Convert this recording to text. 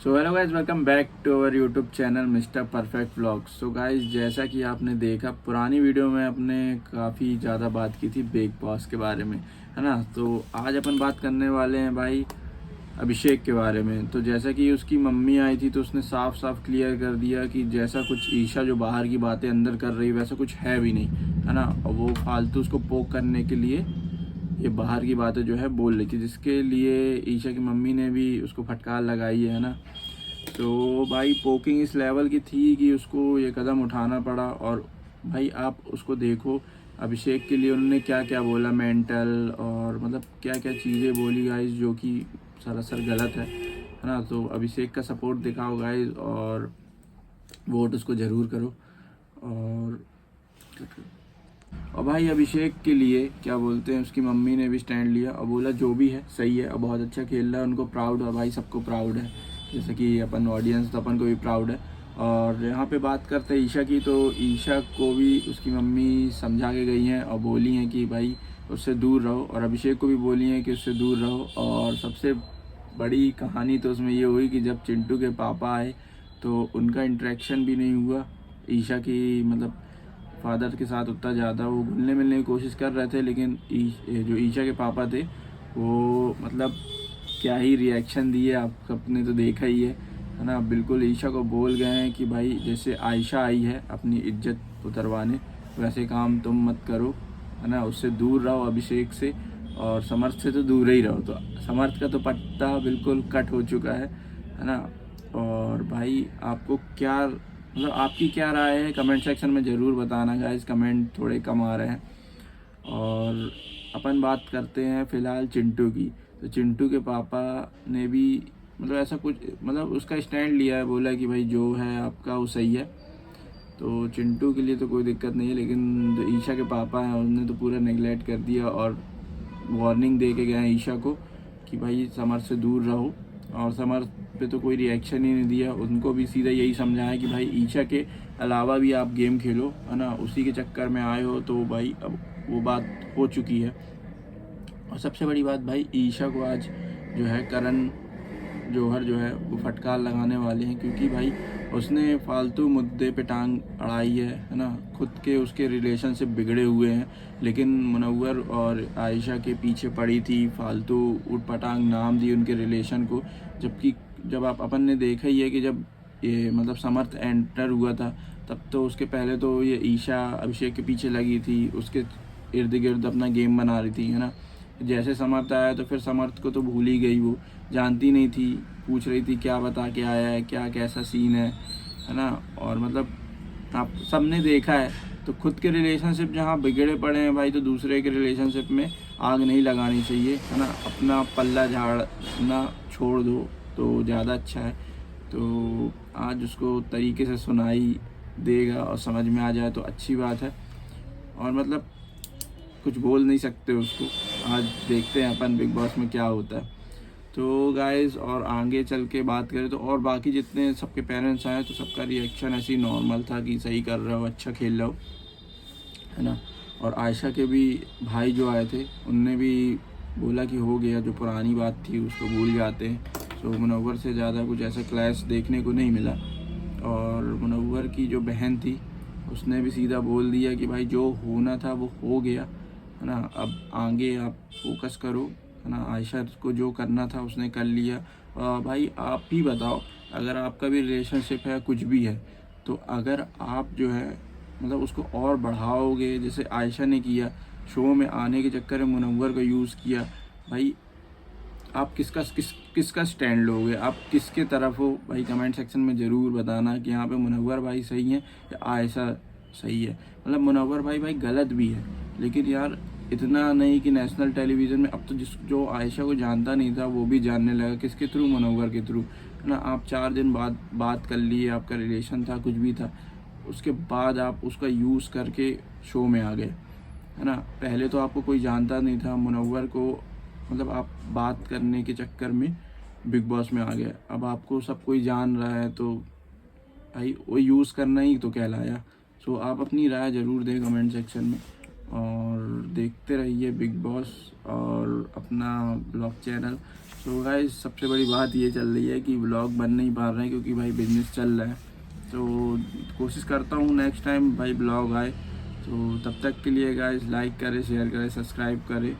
So hello guys, welcome back to our YouTube channel mister perfect vlogs. So guys, जैसा कि आपने देखा पुरानी वीडियो में अपने काफ़ी ज़्यादा बात की थी बिग बॉस के बारे में, है ना। तो आज अपन बात करने वाले हैं भाई अभिषेक के बारे में। तो जैसा कि उसकी मम्मी आई थी तो उसने साफ साफ क्लियर कर दिया कि जैसा कुछ ईशा जो बाहर की बातें अंदर कर रही वैसा कुछ है भी नहीं, है ना। और वो फालतू उसको पोक करने के लिए ये बाहर की बातें जो है बोल रही थी, जिसके लिए ईशा की मम्मी ने भी उसको फटकार लगाई है ना। तो भाई पोकिंग इस लेवल की थी कि उसको ये कदम उठाना पड़ा। और भाई आप उसको देखो, अभिषेक के लिए उन्होंने क्या क्या बोला, मेंटल और मतलब क्या क्या चीज़ें बोली गाइज, जो कि सरासर गलत है ना। तो अभिषेक का सपोर्ट दिखाओ गाइज और वोट उसको ज़रूर करो। और भाई अभिषेक के लिए क्या बोलते हैं, उसकी मम्मी ने भी स्टैंड लिया और बोला जो भी है सही है और बहुत अच्छा खेल रहा है, उनको प्राउड है भाई, सबको प्राउड है। जैसे कि अपन ऑडियंस तो अपन को भी प्राउड है। और यहाँ पे बात करते हैं ईशा की, तो ईशा को भी उसकी मम्मी समझा के गई हैं और बोली हैं कि भाई उससे दूर रहो, और अभिषेक को भी बोली हैं कि उससे दूर रहो। और सबसे बड़ी कहानी तो उसमें ये हुई कि जब चिंटू के पापा आए तो उनका इंटरेक्शन भी नहीं हुआ ईशा की, मतलब फादर के साथ उतना ज़्यादा वो घुलने मिलने की कोशिश कर रहे थे, लेकिन जो ईशा के पापा थे वो मतलब क्या ही रिएक्शन दिए, आप सबने तो देखा ही है ना। बिल्कुल ईशा को बोल गए हैं कि भाई जैसे आयशा आई है अपनी इज्जत उतरवाने, वैसे काम तुम मत करो, है ना। उससे दूर रहो अभिषेक से, और समर्थ से तो दूर ही रहो। तो समर्थ का तो पट्टा बिल्कुल कट हो चुका है ना। और भाई आपको क्या मतलब आपकी क्या राय है कमेंट सेक्शन में ज़रूर बताना गाइस, कमेंट थोड़े कम आ रहे हैं। और अपन बात करते हैं फ़िलहाल चिंटू की। तो चिंटू के पापा ने भी मतलब ऐसा कुछ मतलब उसका स्टैंड लिया है, बोला कि भाई जो है आपका वो सही है। तो चिंटू के लिए तो कोई दिक्कत नहीं है, लेकिन जो ईशा के पापा हैं उन्होंने तो पूरा नेगलेक्ट कर दिया और वार्निंग दे के गए हैं ईशा को कि भाई समर से दूर रहो। और समर पे तो कोई रिएक्शन ही नहीं दिया, उनको भी सीधा यही समझाया कि भाई ईशा के अलावा भी आप गेम खेलो, है ना। उसी के चक्कर में आए हो तो भाई अब वो बात हो चुकी है। और सबसे बड़ी बात भाई ईशा को आज जो है करण जौहर जो है वो फटकार लगाने वाले हैं, क्योंकि भाई उसने फालतू मुद्दे पे टांग अड़ाई है ना। खुद के उसके रिलेशनशिप बिगड़े हुए हैं, लेकिन मुनव्वर और आयशा के पीछे पड़ी थी, फालतू उठ पटांग नाम दी उनके रिलेशन को। जबकि जब आप अपन ने देखा ही है कि जब ये मतलब समर्थ एंटर हुआ था तब तो उसके पहले तो ये ईशा अभिषेक के पीछे लगी थी, उसके इर्द गिर्द अपना गेम बना रही थी, है ना। जैसे समर्थ आया तो फिर समर्थ को तो भूल ही गई, वो जानती नहीं थी, पूछ रही थी क्या बता के आया है, क्या कैसा सीन है ना। और मतलब आप सबने देखा है, तो खुद के रिलेशनशिप जहाँ बिगड़े पड़े हैं भाई, तो दूसरे के रिलेशनशिप में आग नहीं लगानी चाहिए, है ना। अपना पल्ला झाड़ना छोड़ दो तो ज़्यादा अच्छा है। तो आज उसको तरीके से सुनाई देगा और समझ में आ जाए तो अच्छी बात है। और मतलब कुछ बोल नहीं सकते उसको, आज देखते हैं अपन बिग बॉस में क्या होता है। तो गाइस और आगे चल के बात करें तो और बाकी जितने सबके पेरेंट्स आए तो सबका रिएक्शन ऐसे ही नॉर्मल था कि सही कर रहे हो, अच्छा खेल रहे हो, है ना। और आयशा के भी भाई जो आए थे उनने भी बोला कि हो गया, जो पुरानी बात थी उसको भूल जाते हैं। तो मुनव्वर से ज़्यादा कुछ ऐसा क्लैश देखने को नहीं मिला। और मुनव्वर की जो बहन थी उसने भी सीधा बोल दिया कि भाई जो होना था वो हो गया, है ना। अब आगे आप फोकस करो, है ना। आयशा को जो करना था उसने कर लिया। भाई आप ही बताओ, अगर आपका भी रिलेशनशिप है कुछ भी है, तो अगर आप जो है मतलब उसको और बढ़ाओगे जैसे आयशा ने किया, शो में आने के चक्कर में मुनव्वर का यूज़ किया, भाई आप किसका स्टैंड लोगे, आप किसके तरफ हो भाई, कमेंट सेक्शन में ज़रूर बताना कि यहाँ पे मुनव्वर भाई सही है या आयशा सही है। मतलब मुनव्वर भाई गलत भी है, लेकिन यार इतना नहीं कि नेशनल टेलीविज़न में अब तो जो आयशा को जानता नहीं था वो भी जानने लगा, किसके थ्रू, मुनव्वर के थ्रू, है ना। आप 4 दिन बाद बात कर लिए, आपका रिलेशन था कुछ भी था, उसके बाद आप उसका यूज़ करके शो में आ गए, है ना। पहले तो आपको कोई जानता नहीं था, मुनव्वर को मतलब आप बात करने के चक्कर में बिग बॉस में आ गए, अब आपको सब कोई जान रहा है तो भाई वो यूज़ करना ही तो कहलाया। सो आप अपनी राय ज़रूर दें कमेंट सेक्शन में, और देखते रहिए बिग बॉस और अपना ब्लॉग चैनल तो गाइस सबसे बड़ी बात ये चल रही है कि व्लॉग बन नहीं पा रहे हैं क्योंकि भाई बिजनेस चल रहा है। तो कोशिश करता हूँ नेक्स्ट टाइम भाई ब्लॉग आए। तो तब तक के लिए गाइस लाइक करें, शेयर करें, सब्सक्राइब करें।